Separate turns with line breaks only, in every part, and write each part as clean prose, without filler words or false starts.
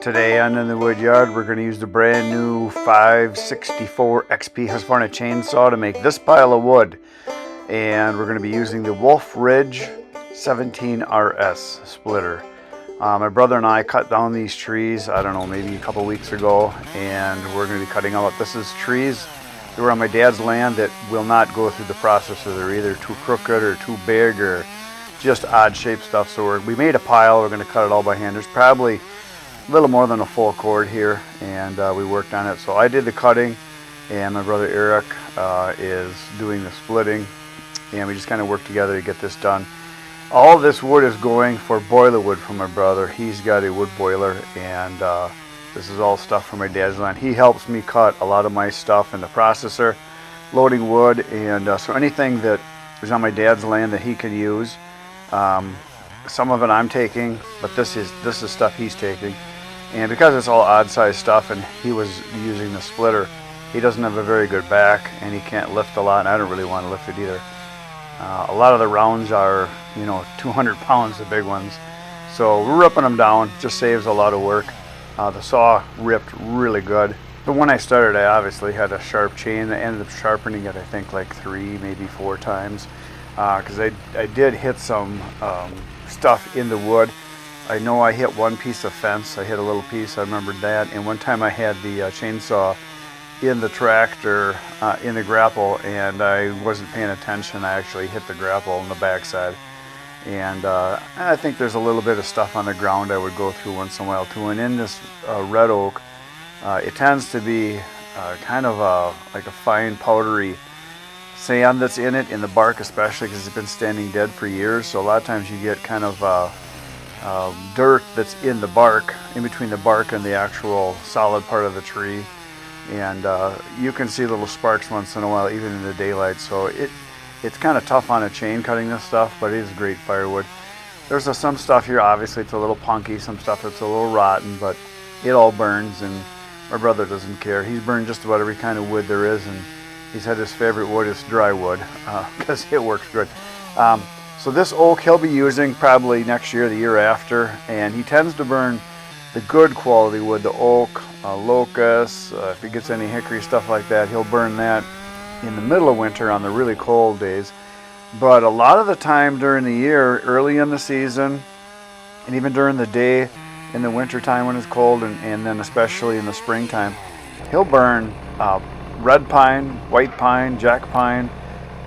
Today on In the Wood Yard, we're going to use the brand new 564Xp Husqvarna chainsaw to make this pile of wood. And we're going to be using the Wolfe Ridge 17RS splitter. My brother and I cut down these trees, I don't know, maybe a couple weeks ago, and we're going to be cutting out. This is trees that were on my dad's land that will not go through the processor. They're either too crooked or too big or just odd shaped stuff. So we made a pile. We're going to cut it all by hand. There's probably a little more than a full cord here, and we worked on it. So I did the cutting, and my brother Eric is doing the splitting, and we just kind of worked together to get this done. All this wood is going for boiler wood from my brother. He's got a wood boiler, and this is all stuff from my dad's land. He helps me cut a lot of my stuff in the processor, loading wood, and so anything that is on my dad's land that he can use. Some of it I'm taking, but this is stuff he's taking. And because it's all odd size stuff and he was using the splitter, he doesn't have a very good back and he can't lift a lot, and I don't really want to lift it either. A lot of the rounds are, 200 pounds, the big ones. So we're ripping them down, just saves a lot of work. The saw ripped really good. But when I started, I obviously had a sharp chain. I ended up sharpening it, I think, like 3, maybe 4 times. Because I did hit some stuff in the wood. I know I hit one piece of fence. I hit a little piece, I remembered that. And one time I had the chainsaw in the tractor, in the grapple, and I wasn't paying attention. I actually hit the grapple on the backside. And I think there's a little bit of stuff on the ground I would go through once in a while too. And in this red oak, it tends to be kind of like a fine powdery sand that's in it, in the bark especially, because it's been standing dead for years. So a lot of times you get kind of dirt that's in the bark, in between the bark and the actual solid part of the tree. And you can see little sparks once in a while, even in the daylight. So it's kind of tough on a chain cutting this stuff, but it is great firewood. There's some stuff here, obviously it's a little punky, some stuff that's a little rotten, but it all burns, and my brother doesn't care. He's burned just about every kind of wood there is, and he said his favorite wood is dry wood because it works good. So this oak he'll be using probably next year, the year after, and he tends to burn the good quality wood, the oak, locust, if he gets any hickory, stuff like that, he'll burn that in the middle of winter on the really cold days. But a lot of the time during the year, early in the season, and even during the day in the winter time when it's cold, and then especially in the springtime, he'll burn red pine, white pine, jack pine,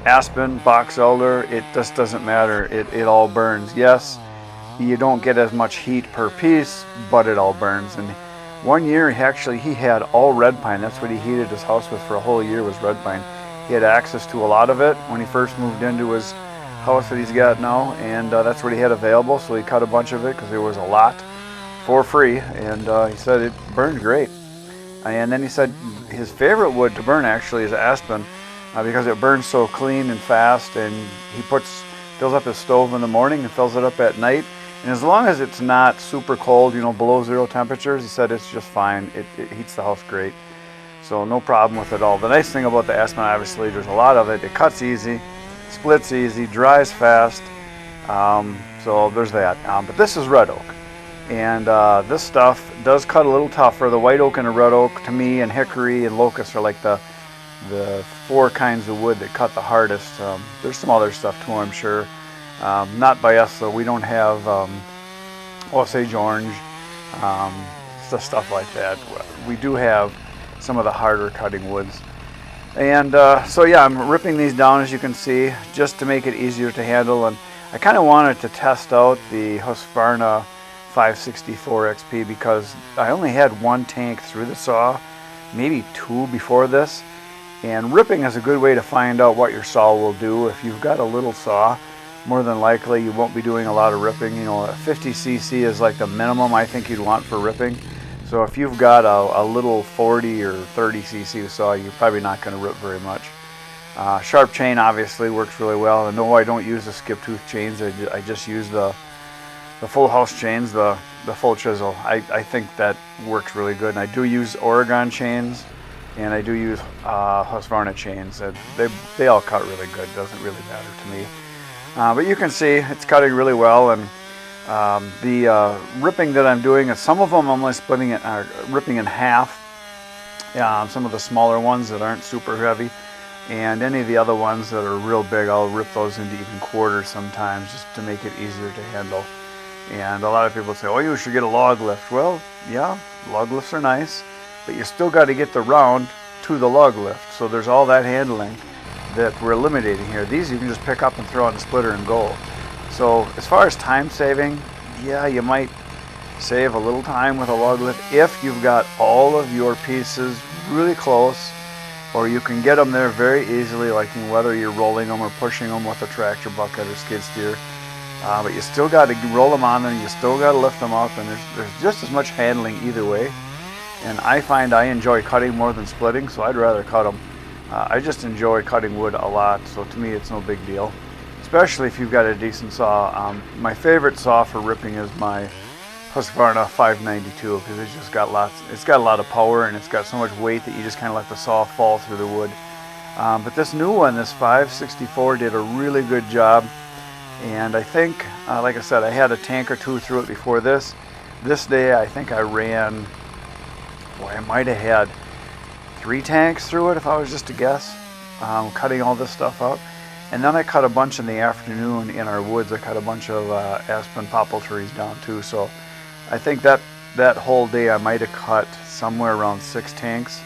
aspen, box elder. It just doesn't matter. It all burns. Yes, you don't get as much heat per piece, but it all burns. And one year he had all red pine. That's what he heated his house with for a whole year, was red pine. He had access to a lot of it when he first moved into his house that he's got now, and that's what he had available. So he cut a bunch of it because there was a lot for free, and he said it burned great. And then he said his favorite wood to burn actually is aspen, because it burns so clean and fast, and he fills up his stove in the morning and fills it up at night. And as long as it's not super cold, below 0 temperatures, he said it's just fine. It heats the house great. So no problem with it all. The nice thing about the aspen, obviously, there's a lot of it. It cuts easy, splits easy, dries fast. So there's that. But this is red oak. And this stuff does cut a little tougher. The white oak and the red oak, to me, and hickory and locust are like the 4 kinds of wood that cut the hardest. There's some other stuff too, I'm sure. Not by us though. We don't have Osage orange, stuff like that. We do have some of the harder cutting woods. And so yeah, I'm ripping these down, as you can see, just to make it easier to handle. And I kind of wanted to test out the Husqvarna 564Xp because I only had 1 tank through the saw, maybe 2 before this. And ripping is a good way to find out what your saw will do. If you've got a little saw, more than likely you won't be doing a lot of ripping. 50cc is like the minimum I think you'd want for ripping. So if you've got a little 40 or 30cc saw, you're probably not going to rip very much. Sharp chain obviously works really well. And no, I don't use the skip tooth chains. I just use the full house chains, the full chisel. I think that works really good. And I do use Oregon chains, and I do use Husqvarna chains. They all cut really good. Doesn't really matter to me. But you can see it's cutting really well, and The ripping that I'm doing, some of them I'm only splitting it, ripping in half. Some of the smaller ones that aren't super heavy, and any of the other ones that are real big, I'll rip those into even quarters sometimes just to make it easier to handle. And a lot of people say, oh, you should get a log lift. Well, yeah, log lifts are nice, but you still got to get the round to the log lift. So there's all that handling that we're eliminating here. These you can just pick up and throw on the splitter and go. So as far as time saving, yeah, you might save a little time with a log lift if you've got all of your pieces really close, or you can get them there very easily, like whether you're rolling them or pushing them with a tractor bucket or skid steer. But you still got to roll them on and you still got to lift them up, and there's just as much handling either way. And I find I enjoy cutting more than splitting, so I'd rather cut them. I just enjoy cutting wood a lot, so to me it's no big deal, especially if you've got a decent saw. My favorite saw for ripping is my Husqvarna 592, because it's got a lot of power, and it's got so much weight that you just kind of let the saw fall through the wood. But this new one, this 564, did a really good job. And I think, like I said, I had a tank or two through it before this. This day, I think I ran, boy, I might have had 3 tanks through it if I was just to guess, cutting all this stuff out. And then I cut a bunch in the afternoon in our woods. I cut a bunch of aspen popple trees down too. So I think that whole day I might have cut somewhere around 6 tanks.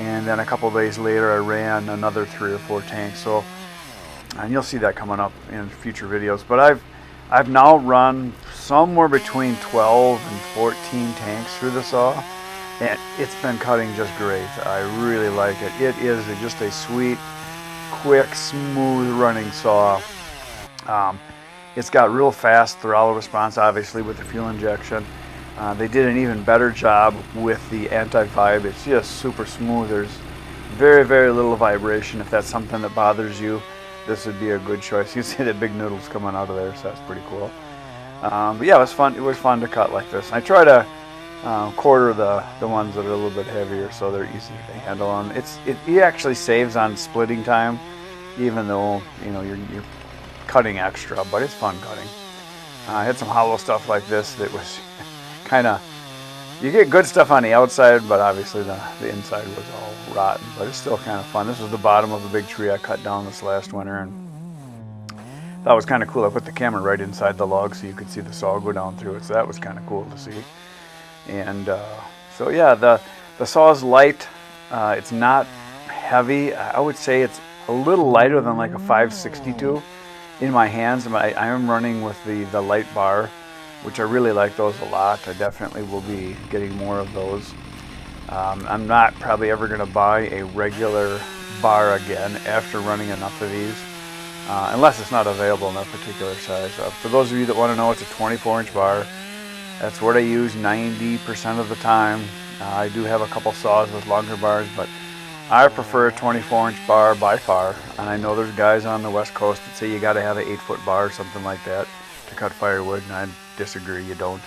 And then a couple of days later, I ran another 3 or 4 tanks. So, and you'll see that coming up in future videos. But I've now run somewhere between 12 and 14 tanks through the saw, and it's been cutting just great. I really like it. It is just a sweet, quick, smooth running saw. It's got real fast throttle response, obviously, with the fuel injection. They did an even better job with the anti-vibe. It's just super smooth. There's very, very little vibration. If that's something that bothers you, this would be a good choice. You see the big noodles coming out of there, so that's pretty cool. But yeah, it was fun. It was fun to cut like this. I try to quarter the ones that are a little bit heavier, so they're easy to handle. And it actually saves on splitting time, even though you're cutting extra. But it's fun cutting. I had some hollow stuff like this that was kind of, you get good stuff on the outside, but obviously the inside was all rotten, but it's still kind of fun. This was the bottom of a big tree I cut down this last winter, and that was kind of cool. I put the camera right inside the log so you could see the saw go down through it, so that was kind of cool to see. And so yeah, the saw's light. It's not heavy. I would say it's a little lighter than like a 562 in my hands. I am running with the light bar, which I really like those a lot. I definitely will be getting more of those. I'm not probably ever going to buy a regular bar again after running enough of these, unless it's not available in that particular size. For those of you that want to know, it's a 24-inch bar. That's what I use 90% of the time. I do have a couple saws with longer bars, but I prefer a 24-inch bar by far. And I know there's guys on the West Coast that say you got to have an 8-foot bar or something like that to cut firewood, and I disagree. You don't.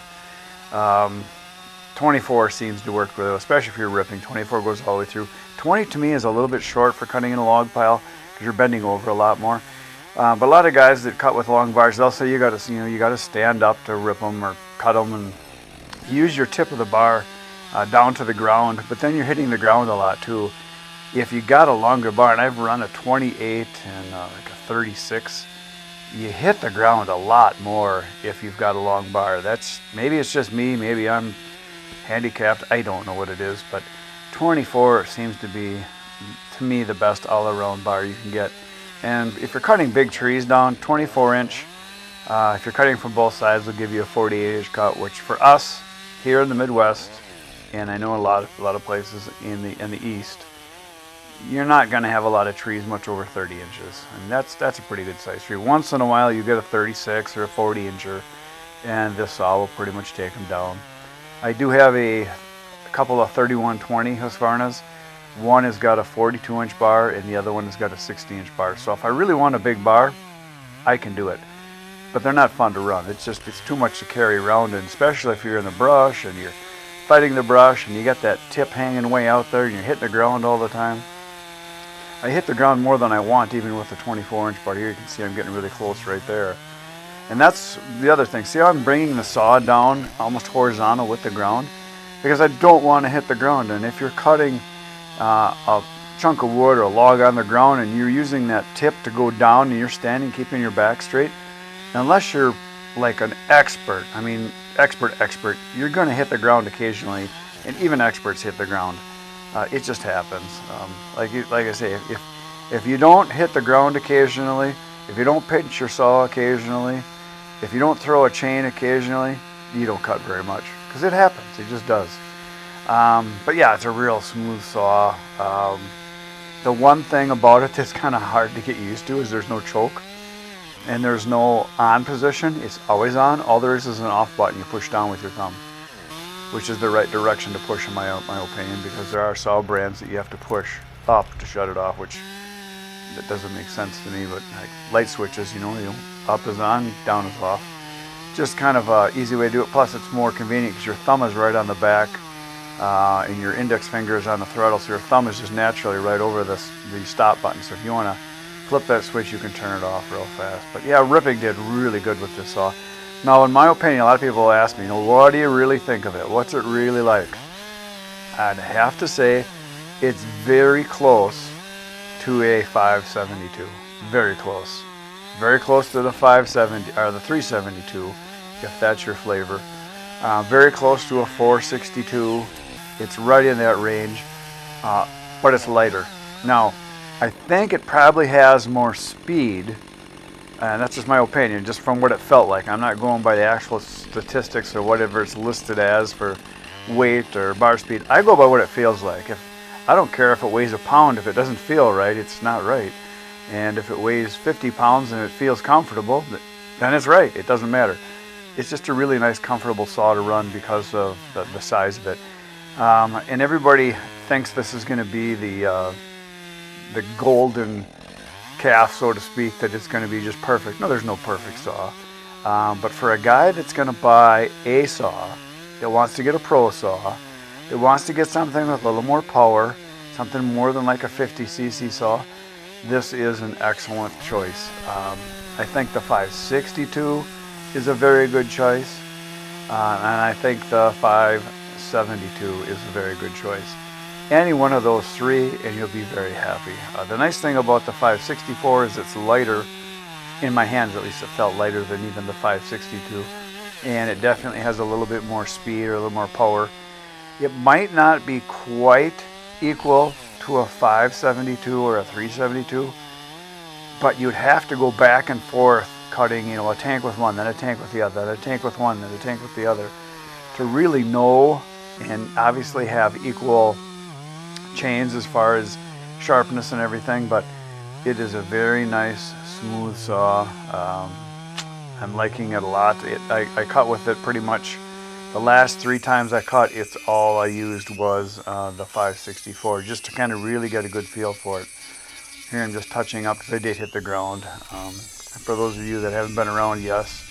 24 seems to work really well, especially if you're ripping. 24 goes all the way through. 20 to me is a little bit short for cutting in a log pile because you're bending over a lot more. But a lot of guys that cut with long bars, they'll say you got to stand up to rip them or cut them, and use your tip of the bar down to the ground. But then you're hitting the ground a lot too. If you got a longer bar, and I've run a 28 and like a 36. You hit the ground a lot more if you've got a long bar. Maybe it's just me, maybe I'm handicapped, I don't know what it is, but 24 seems to be, to me, the best all-around bar you can get. And if you're cutting big trees down, 24-inch, if you're cutting from both sides, will give you a 48-inch cut, which for us here in the Midwest, and I know a lot of places in the East, you're not going to have a lot of trees much over 30 inches. And that's a pretty good size tree. Once in a while you get a 36 or a 40 incher, and this saw will pretty much take them down. I do have a couple of 3120 Husqvarnas. One has got a 42-inch bar and the other one has got a 60-inch bar. So if I really want a big bar, I can do it. But they're not fun to run. It's too much to carry around, and especially if you're in the brush and you're fighting the brush and you got that tip hanging way out there and you're hitting the ground all the time. I hit the ground more than I want, even with the 24-inch bar here. You can see I'm getting really close right there. And that's the other thing. See how I'm bringing the saw down almost horizontal with the ground? Because I don't want to hit the ground. And if you're cutting a chunk of wood or a log on the ground and you're using that tip to go down and you're standing keeping your back straight, unless you're like an expert, I mean expert, you're going to hit the ground occasionally, and even experts hit the ground. It just happens. Like I say, if you don't hit the ground occasionally, if you don't pinch your saw occasionally, if you don't throw a chain occasionally, you don't cut very much, because it happens. It just does. But yeah, it's a real smooth saw. The one thing about it that's kind of hard to get used to is there's no choke and there's no on position. It's always on. All there is an off button you push down with your thumb, which is the right direction to push in my opinion, because there are saw brands that you have to push up to shut it off, which that doesn't make sense to me. But like light switches, you know, up is on, down is off. Just kind of an easy way to do it. Plus it's more convenient because your thumb is right on the back and your index finger is on the throttle, so your thumb is just naturally right over the stop button. So if you want to flip that switch, you can turn it off real fast. But yeah, ripping did really good with this saw. Now, in my opinion, a lot of people will ask me, you know, what do you really think of it? What's it really like? I'd have to say it's very close to a 572. Very close. Very close to the 570 or the 372, if that's your flavor. Very close to a 462. It's right in that range, but it's lighter. Now, I think it probably has more speed, and that's just my opinion, just from what it felt like. I'm not going by the actual statistics or whatever it's listed as for weight or bar speed. I go by what it feels like. I don't care if it weighs a pound. If it doesn't feel right, it's not right. And if it weighs 50 pounds and it feels comfortable, then it's right. It doesn't matter. It's just a really nice, comfortable saw to run because of the size of it. And everybody thinks this is going to be the golden calf, so to speak, that it's going to be just perfect. No, there's no perfect saw. But for a guy that's going to buy a saw, that wants to get a pro saw, that wants to get something with a little more power, something more than like a 50cc saw, this is an excellent choice. I think the 562 is a very good choice, and I think the 572 is a very good choice. Any one of those three and you'll be very happy. The nice thing about the 564 is it's lighter. In my hands at least, it felt lighter than even the 562, and it definitely has a little bit more speed or a little more power. It might not be quite equal to a 572 or a 372, but you'd have to go back and forth cutting, you know, a tank with one, then a tank with the other, then a tank with one, then a tank with the other, to really know and obviously have equal chains as far as sharpness and everything. But it is a very nice smooth saw. I'm liking it a lot. I cut with it pretty much the last 3 times I cut. It's all I used was the 564, just to kind of really get a good feel for it. Here I'm just touching up because I did hit the ground. For those of you that haven't been around, yes,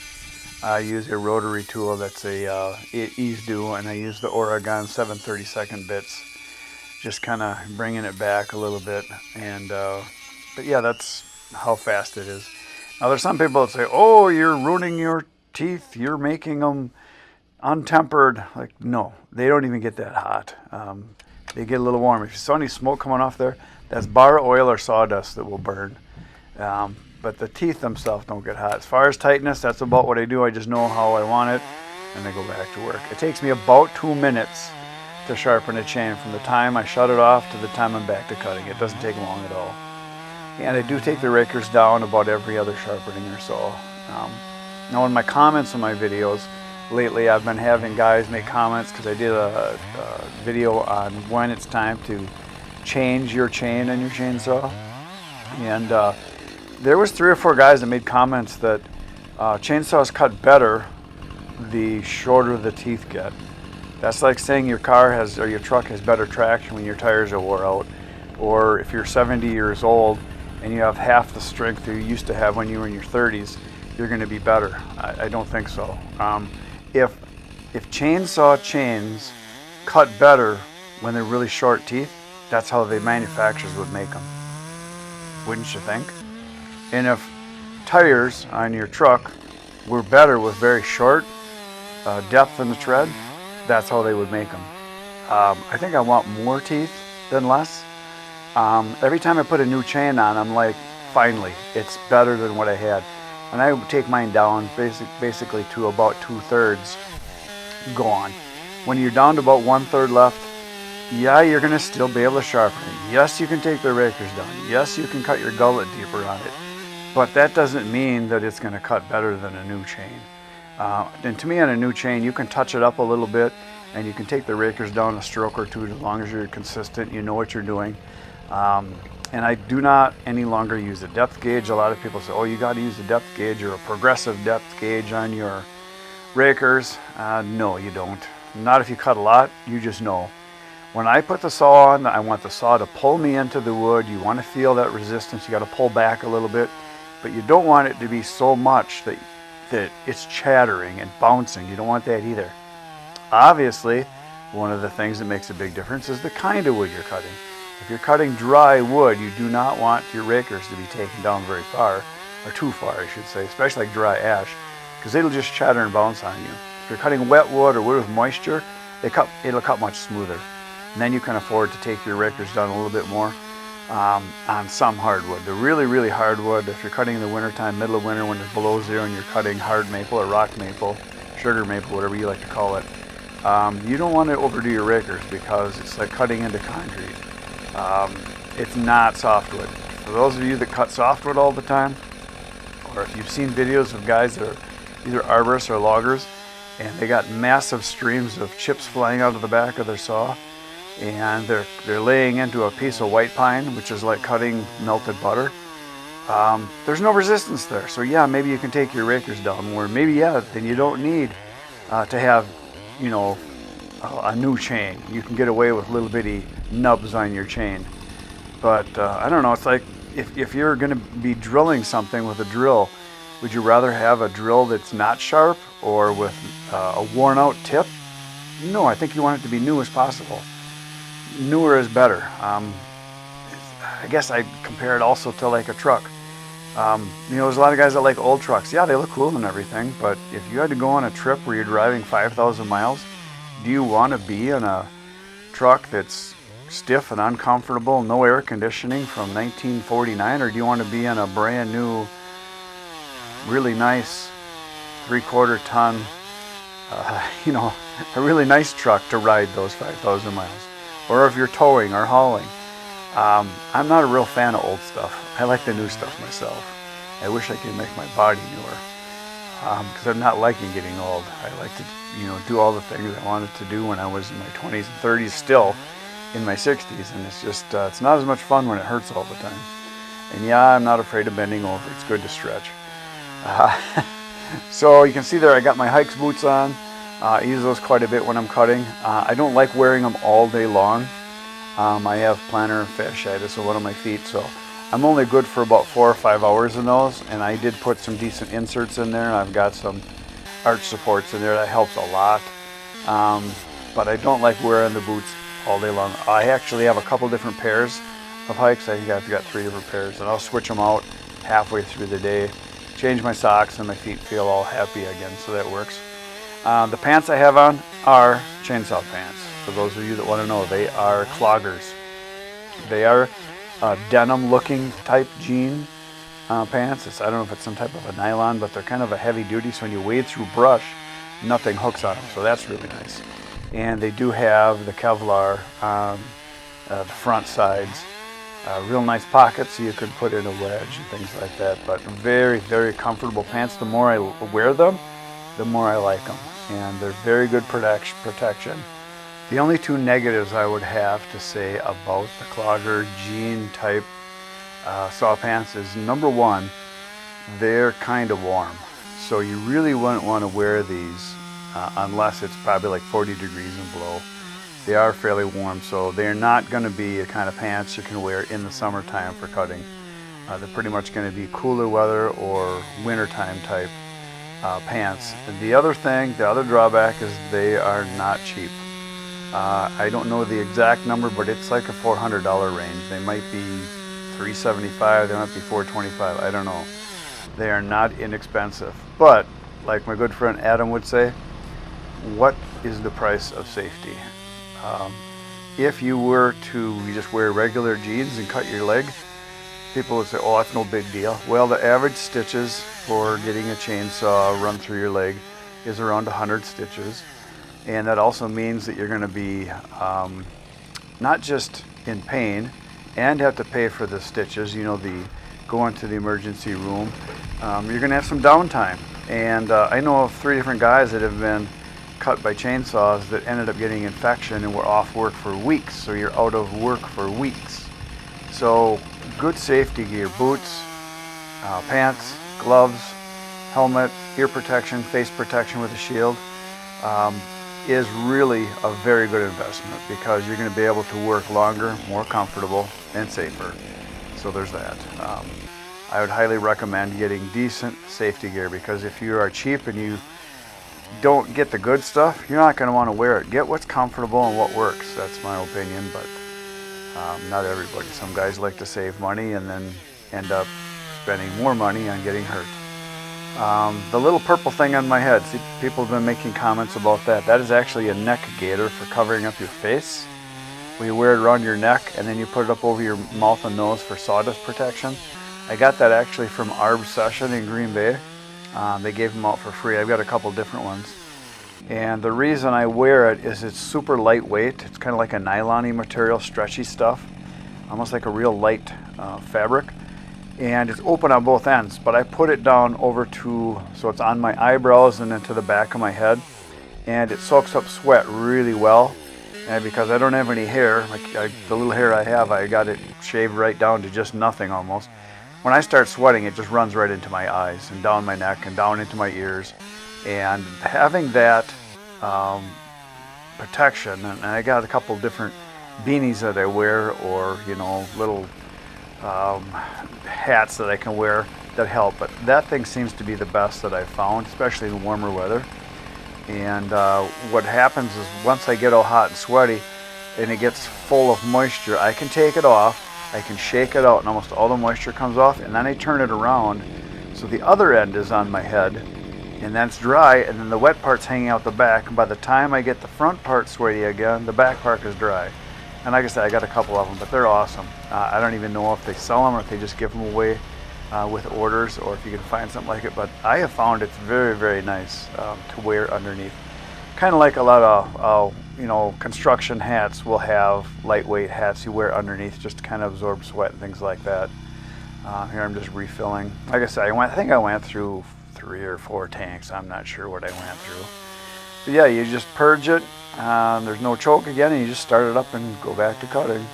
I use a rotary tool that's a ease do, and I use the Oregon 7/32 bits, just kind of bringing it back a little bit. And but yeah, that's how fast it is. Now there's some people that say, oh, you're ruining your teeth, you're making them untempered. Like, no, they don't even get that hot. They get a little warm. If you saw any smoke coming off there, that's bar oil or sawdust that will burn. But the teeth themselves don't get hot. As far as tightness, that's about what I do. I just know how I want it, and I go back to work. It takes me about 2 minutes to sharpen a chain from the time I shut it off to the time I'm back to cutting. It doesn't take long at all. And I do take the rakers down about every other sharpening or so. Now in my comments on my videos, lately I've been having guys make comments because I did a video on when it's time to change your chain in your chainsaw. And there was 3 or 4 guys that made comments that chainsaws cut better the shorter the teeth get. That's like saying your car has, or your truck has better traction when your tires are wore out. Or if you're 70 years old and you have half the strength you used to have when you were in your 30s, you're going to be better. I don't think so. If chainsaw chains cut better when they're really short teeth, that's how the manufacturers would make them. Wouldn't you think? And if tires on your truck were better with very short depth in the tread, that's how they would make them. I think I want more teeth than less. Every time I put a new chain on, I'm like, finally, it's better than what I had. And I would take mine down basically to about 2/3 gone. When you're down to about 1/3 left, yeah, you're going to still be able to sharpen it. Yes, you can take the rakers down. Yes, you can cut your gullet deeper on it. But that doesn't mean that it's going to cut better than a new chain. And to me, on a new chain, you can touch it up a little bit, and you can take the rakers down a stroke or two as long as you're consistent, you know what you're doing. And I do not any longer use a depth gauge. A lot of people say, oh, you got to use a depth gauge or a progressive depth gauge on your rakers. No, you don't. Not if you cut a lot, you just know. When I put the saw on, I want the saw to pull me into the wood. You want to feel that resistance. You got to pull back a little bit, but you don't want it to be so much that it's chattering and bouncing. You don't want that either. Obviously, one of the things that makes a big difference is the kind of wood you're cutting. If you're cutting dry wood, you do not want your rakers to be taken down very far, or too far, I should say, especially like dry ash, because it'll just chatter and bounce on you. If you're cutting wet wood or wood with moisture, it'll cut much smoother. And then you can afford to take your rakers down a little bit more on some hardwood. The really, really hardwood, if you're cutting in the wintertime, middle of winter when it's below zero and you're cutting hard maple or rock maple, sugar maple, whatever you like to call it, you don't want to overdo your rakers because it's like cutting into concrete. It's not softwood. For those of you that cut softwood all the time, or if you've seen videos of guys that are either arborists or loggers, and they got massive streams of chips flying out of the back of their saw, and they're laying into a piece of white pine, which is like cutting melted butter. There's no resistance there. So yeah, maybe you can take your rakers down more. Maybe yeah, then you don't need to have, you know, a new chain. You can get away with little bitty nubs on your chain. But I don't know, it's like if you're going to be drilling something with a drill, would you rather have a drill that's not sharp or with a worn out tip? No, I think you want it to be new as possible. Newer is better. I guess I compare it also to like a truck. You know, there's a lot of guys that like old trucks. Yeah, they look cool and everything, but if you had to go on a trip where you're driving 5,000 miles, do you want to be in a truck that's stiff and uncomfortable, no air conditioning from 1949, or do you want to be in a brand new, really nice 3/4 ton, you know, a really nice truck to ride those 5,000 miles? Or if you're towing or hauling. I'm not a real fan of old stuff. I like the new stuff myself. I wish I could make my body newer, because I'm not liking getting old. I like to, you know, do all the things I wanted to do when I was in my 20s and 30s, still in my 60s, and it's just, it's not as much fun when it hurts all the time. And yeah, I'm not afraid of bending over. It's good to stretch. So you can see there I got my hikes boots on. I use those quite a bit when I'm cutting. I don't like wearing them all day long. I have plantar fasciitis in one of my feet, so I'm only good for about 4 or 5 hours in those, and I did put some decent inserts in there, and I've got some arch supports in there. That helps a lot. But I don't like wearing the boots all day long. I actually have a couple different pairs of hikes. I think I've got 3 different pairs, and I'll switch them out halfway through the day, change my socks, and my feet feel all happy again, so that works. The pants I have on are chainsaw pants. For those of you that want to know, they are cloggers. They are denim looking type jean pants. I don't know if it's some type of a nylon, but they're kind of a heavy duty, so when you wade through brush, nothing hooks on them, so that's really nice. And they do have the Kevlar on the front sides. Real nice pockets, so you could put in a wedge and things like that. But very, very comfortable pants. The more I wear them, the more I like them. And they're very good protection. The only 2 negatives I would have to say about the clogger jean type saw pants is, number 1, they're kind of warm. So you really wouldn't want to wear these unless it's probably like 40 degrees and below. They are fairly warm, so they're not going to be the kind of pants you can wear in the summertime for cutting. They're pretty much going to be cooler weather or wintertime type pants. And the other thing, the other drawback is they are not cheap. I don't know the exact number, but it's like a $400 range. They might be $375, they might be $425, I don't know. They are not inexpensive, but like my good friend Adam would say, what is the price of safety? If you were to just wear regular jeans and cut your leg, people would say, oh, that's no big deal. Well, the average stitches for getting a chainsaw run through your leg is around 100 stitches. And that also means that you're going to be not just in pain and have to pay for the stitches, you know, the going to the emergency room. You're going to have some downtime. And I know of 3 different guys that have been cut by chainsaws that ended up getting infection and were off work for weeks. So you're out of work for weeks. So good safety gear, boots, pants, gloves, helmet, ear protection, face protection with a shield is really a very good investment, because you're going to be able to work longer, more comfortable, and safer. So there's that. I would highly recommend getting decent safety gear, because if you are cheap and you don't get the good stuff, you're not going to want to wear it. Get what's comfortable and what works. That's my opinion, but not everybody. Some guys like to save money and then end up spending more money on getting hurt. The little purple thing on my head, see, people have been making comments about that. That is actually a neck gaiter for covering up your face. You wear it around your neck and then you put it up over your mouth and nose for sawdust protection. I got that actually from Arb Session in Green Bay. They gave them out for free. I've got a couple different ones. And the reason I wear it is it's super lightweight. It's kind of like a nylon-y material, stretchy stuff, almost like a real light fabric. And it's open on both ends, but I put it down over to, so it's on my eyebrows and then to the back of my head. And it soaks up sweat really well. And because I don't have any hair, the little hair I have, I got it shaved right down to just nothing almost. When I start sweating, it just runs right into my eyes and down my neck and down into my ears. And having that protection, and I got a couple different beanies that I wear, or you know, little hats that I can wear that help. But that thing seems to be the best that I've found, especially in warmer weather. And what happens is once I get all hot and sweaty and it gets full of moisture, I can take it off. I can shake it out and almost all the moisture comes off, and then I turn it around so the other end is on my head, and that's dry, and then the wet part's hanging out the back, and by the time I get the front part sweaty again, the back part is dry. And like I said, I got a couple of them, but they're awesome. I don't even know if they sell them or if they just give them away with orders, or if you can find something like it, but I have found it's very, very nice to wear underneath. Kind of like a lot of you know, construction hats will have lightweight hats you wear underneath just to kind of absorb sweat and things like that. Here I'm just refilling. Like I said, I think I went through 3 or 4 tanks. I'm not sure what I went through. But yeah, you just purge it. There's no choke again, and you just start it up and go back to cutting.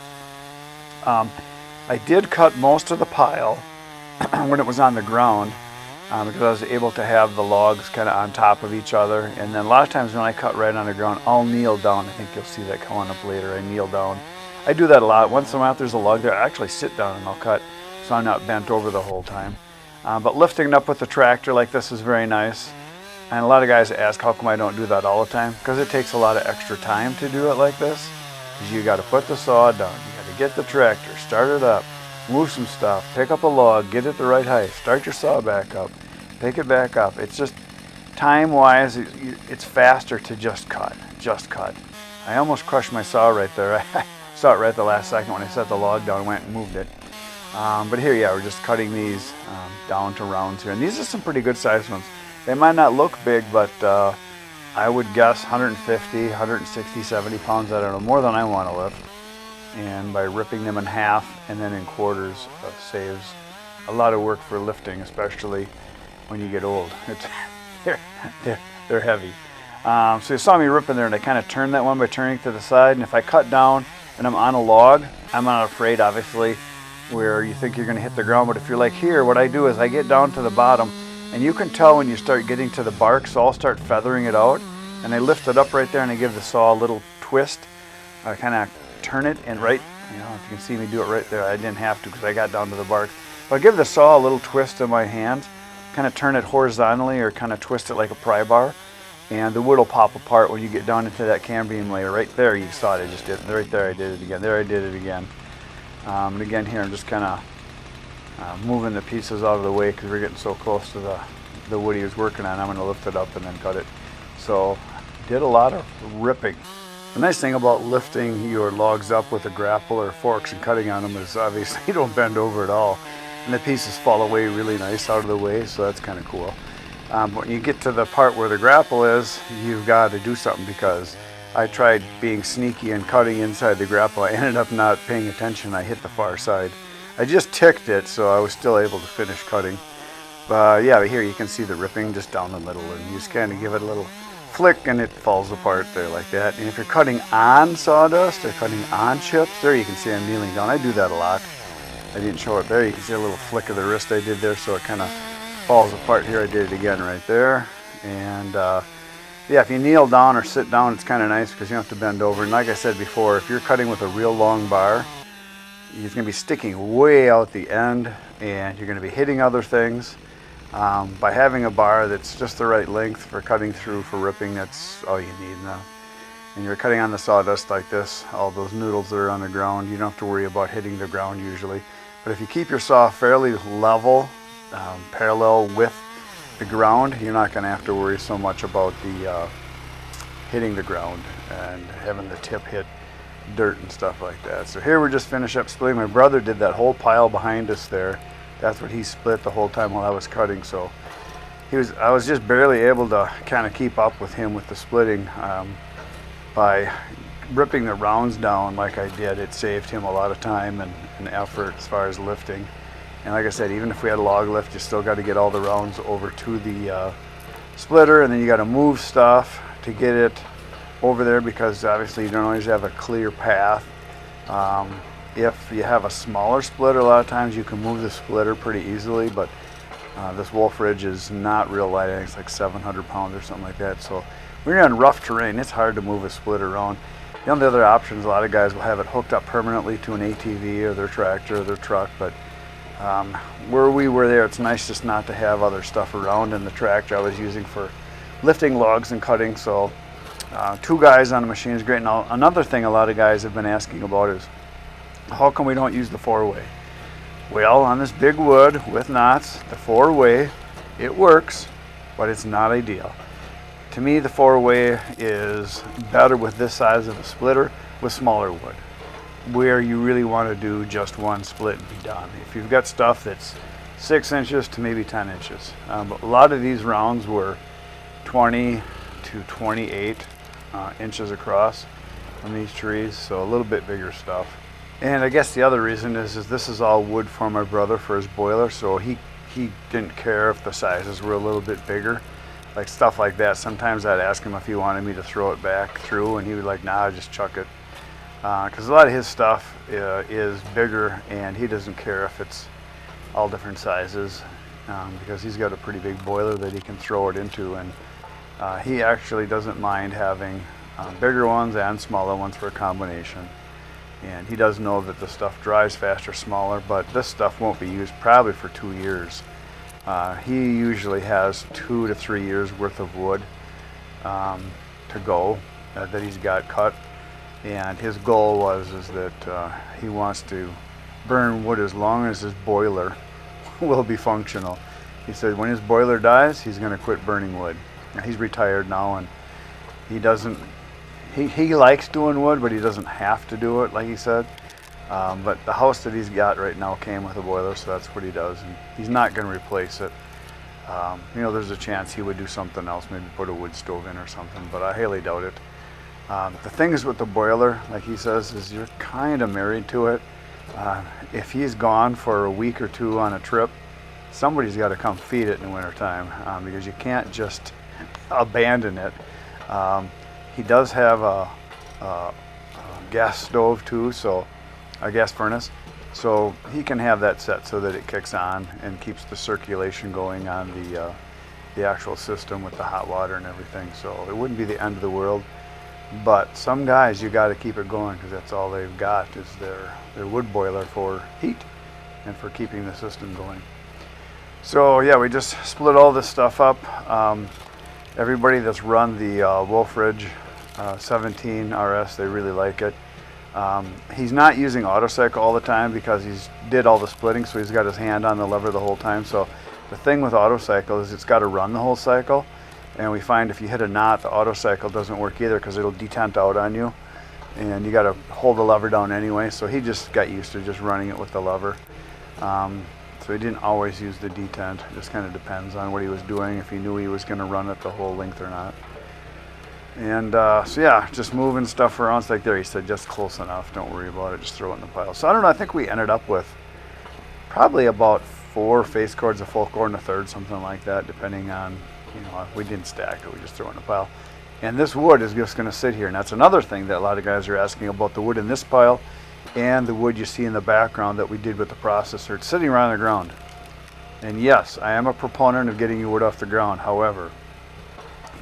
I did cut most of the pile when it was on the ground. Because I was able to have the logs kind of on top of each other. And then a lot of times when I cut right on the ground, I'll kneel down. I think you'll see that coming up later. I kneel down. I do that a lot. Once in a while, if there's a log there, I actually sit down and I'll cut, so I'm not bent over the whole time. But lifting it up with the tractor like this is very nice. And a lot of guys ask, how come I don't do that all the time? Because it takes a lot of extra time to do it like this. Because you got to put the saw down. You got to get the tractor, start it up, move some stuff, pick up a log, get it the right height, start your saw back up, pick it back up. It's just time-wise, it's faster to just cut. I almost crushed my saw right there. I saw it right at the last second when I set the log down and went and moved it. But here, yeah, we're just cutting these down to rounds here. And these are some pretty good sized ones. They might not look big, but I would guess 150, 160, 70 pounds, I don't know, more than I want to lift. And by ripping them in half and then in quarters, saves a lot of work for lifting, especially when you get old. They're heavy. So you saw me ripping there, and I kind of turned that one by turning to the side. And if I cut down and I'm on a log, I'm not afraid, obviously, where you think you're going to hit the ground. But if you're like here, what I do is I get down to the bottom, and you can tell when you start getting to the bark, so I'll start feathering it out. And I lift it up right there, and I give the saw a little twist. I kind of turn it, and right, you know, if you can see me do it right there, I didn't have to because I got down to the bark. But I give the saw a little twist in my hand, kind of turn it horizontally or kind of twist it like a pry bar, and the wood will pop apart when you get down into that cambium layer. Right there, you saw it, I just did it. Right there, I did it again. There, I did it again. And again here, I'm just kind of moving the pieces out of the way because we're getting so close to the wood he was working on. I'm going to lift it up and then cut it. So did a lot of ripping. The nice thing about lifting your logs up with a grapple or forks and cutting on them is obviously you don't bend over at all, and the pieces fall away really nice out of the way, so that's kind of cool. When you get to the part where the grapple is, you've got to do something, because I tried being sneaky and cutting inside the grapple. I ended up not paying attention. I hit the far side. I just ticked it, so I was still able to finish cutting. Yeah, here you can see the ripping just down the middle, and you just kind of give it a little flick and it falls apart there like that. And if you're cutting on sawdust or cutting on chips, there you can see I'm kneeling down. I do that a lot. I didn't show it there. You can see a little flick of the wrist I did there, so it kind of falls apart here. I did it again right there. And yeah, if you kneel down or sit down, it's kind of nice because you don't have to bend over. And like I said before, if you're cutting with a real long bar, it's going to be sticking way out the end, and you're going to be hitting other things. By having a bar that's just the right length for cutting through, for ripping, that's all you need now. And you're cutting on the sawdust like this, all those noodles that are on the ground, you don't have to worry about hitting the ground usually. But if you keep your saw fairly level, parallel with the ground, you're not going to have to worry so much about the hitting the ground and having the tip hit dirt and stuff like that. So here we're just finished up splitting. My brother did that whole pile behind us there. That's what he split the whole time while I was cutting. So I was just barely able to kind of keep up with him with the splitting. By ripping the rounds down like I did, it saved him a lot of time and effort as far as lifting. And like I said, even if we had a log lift, you still got to get all the rounds over to the splitter, and then you got to move stuff to get it over there, because obviously you don't always have a clear path. If you have a smaller splitter, a lot of times you can move the splitter pretty easily, but this Wolfe Ridge is not real light. I think it's like 700 pounds or something like that. So when you're on rough terrain, it's hard to move a splitter around. The only other options, a lot of guys will have it hooked up permanently to an ATV or their tractor or their truck, but where we were there, it's nice just not to have other stuff around. And the tractor I was using for lifting logs and cutting, so 2 guys on the machine is great. Now another thing a lot of guys have been asking about is, how come we don't use the 4-way? Well, on this big wood with knots, the 4-way, it works, but it's not ideal. To me, the 4-way is better with this size of a splitter with smaller wood, where you really want to do just one split and be done. If you've got stuff that's 6 inches to maybe 10 inches. But a lot of these rounds were 20 to 28 inches across on these trees, so a little bit bigger stuff. And I guess the other reason is this is all wood for my brother for his boiler, so he didn't care if the sizes were a little bit bigger. Like stuff like that, sometimes I'd ask him if he wanted me to throw it back through, and he would like, nah, just chuck it. Because a lot of his stuff is bigger, and he doesn't care if it's all different sizes, because he's got a pretty big boiler that he can throw it into, and he actually doesn't mind having bigger ones and smaller ones for a combination. And he does know that the stuff dries faster smaller, but this stuff won't be used probably for 2 years. He usually has 2 to 3 years worth of wood to go that he's got cut. And his goal is that he wants to burn wood as long as his boiler will be functional. He said when his boiler dies, he's going to quit burning wood. He's retired now, and he doesn't. He likes doing wood, but he doesn't have to do it, like he said. But the house that he's got right now came with a boiler, so that's what he does. And he's not going to replace it. You know, there's a chance he would do something else, maybe put a wood stove in or something, but I highly doubt it. The thing is with the boiler, like he says, is you're kind of married to it. If he's gone for a week or 2 on a trip, somebody's got to come feed it in the wintertime, because you can't just abandon it. He does have a gas stove too, so a gas furnace, so he can have that set so that it kicks on and keeps the circulation going on the actual system with the hot water and everything. So it wouldn't be the end of the world, but some guys, you got to keep it going, because that's all they've got is their wood boiler for heat and for keeping the system going. So yeah, we just split all this stuff up. Everybody that's run the Wolfe Ridge 17 RS, they really like it. He's not using autocycle all the time because he's did all the splitting, so he's got his hand on the lever the whole time. So The thing with auto cycle is it's got to run the whole cycle, and we find if you hit a knot, the auto cycle doesn't work either because it'll detent out on you, and you got to hold the lever down anyway. So he just got used to just running it with the lever. So he didn't always use the detent. It just kind of depends on what he was doing, if he knew he was going to run it the whole length or not. And so yeah, just moving stuff around. It's like there, he said, just close enough. Don't worry about it. Just throw it in the pile. So I don't know. I think we ended up with probably about 4 face cords, a full cord, and a third, something like that, depending on, you know, we didn't stack it. We just threw it in the pile. And this wood is just going to sit here. And that's another thing that a lot of guys are asking about the wood in this pile and the wood you see in the background that we did with the processor. It's sitting right on the ground. And yes, I am a proponent of getting your wood off the ground. However,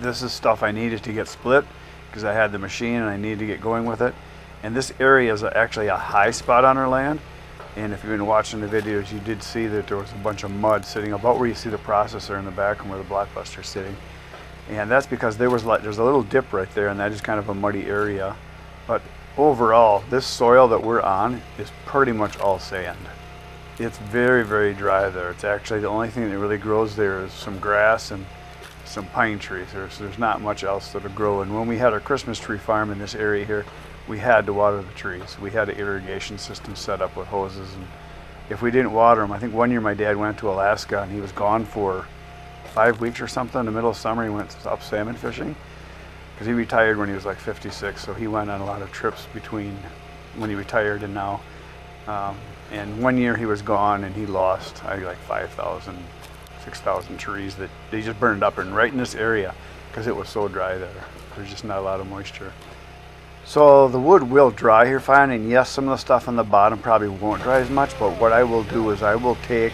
this is stuff I needed to get split because I had the machine and I needed to get going with it. And this area is actually a high spot on our land. And if you've been watching the videos, you did see that there was a bunch of mud sitting about where you see the processor in the back and where the blockbuster is sitting. And that's because there's a little dip right there, and that is kind of a muddy area. But overall, this soil that we're on is pretty much all sand. It's very, very dry there. It's actually the only thing that really grows there is some grass and some pine trees. There's not much else that'll grow. And when we had our Christmas tree farm in this area here, we had to water the trees. We had an irrigation system set up with hoses, and if we didn't water them, I think one year my dad went to Alaska and he was gone for 5 weeks or something. In the middle of summer, he went up salmon fishing because he retired when he was like 56. So he went on a lot of trips between when he retired and now. And one year he was gone and he lost, I think, like 5,000, 6,000 trees that they just burned up, and right in this area because it was so dry there. There's just not a lot of moisture. So the wood will dry here fine, and yes, some of the stuff on the bottom probably won't dry as much, but what I will do is I will take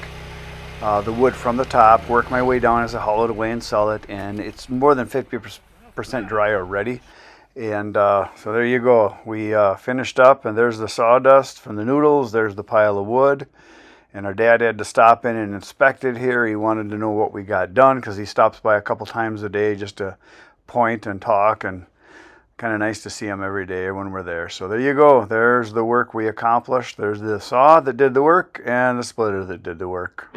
the wood from the top, work my way down as I haul it away and sell it, and it's more than 50% dry already. And so there you go. We finished up, and there's the sawdust from the noodles. There's the pile of wood. And our dad had to stop in and inspect it here. He wanted to know what we got done because he stops by a couple times a day just to point and talk, and kind of nice to see him every day when we're there. So there you go. There's the work we accomplished. There's the saw that did the work and the splitter that did the work.